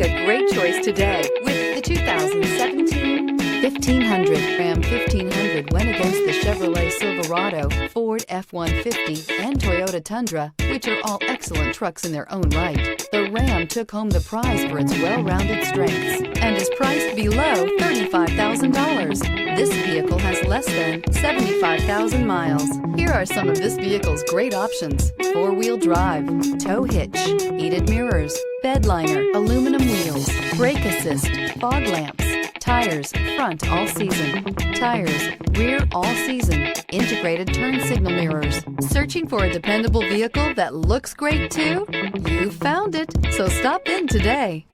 A great choice today with the 2017 1500. Ram 1500 went against the Chevrolet Silverado, Ford F-150, and Toyota Tundra, which are all excellent trucks in their own right. The Ram took home the prize for its well-rounded strengths and is priced below $35,000. This vehicle has less than 75,000 miles. Here are some of this vehicle's great options: four-wheel drive, tow hitch, heated mirrors, bed liner, aluminum wheels, brake assist, fog lamps, tires, front all season, tires, rear all season, integrated turn signal mirrors. Searching for a dependable vehicle that looks great too? You found it, so stop in today.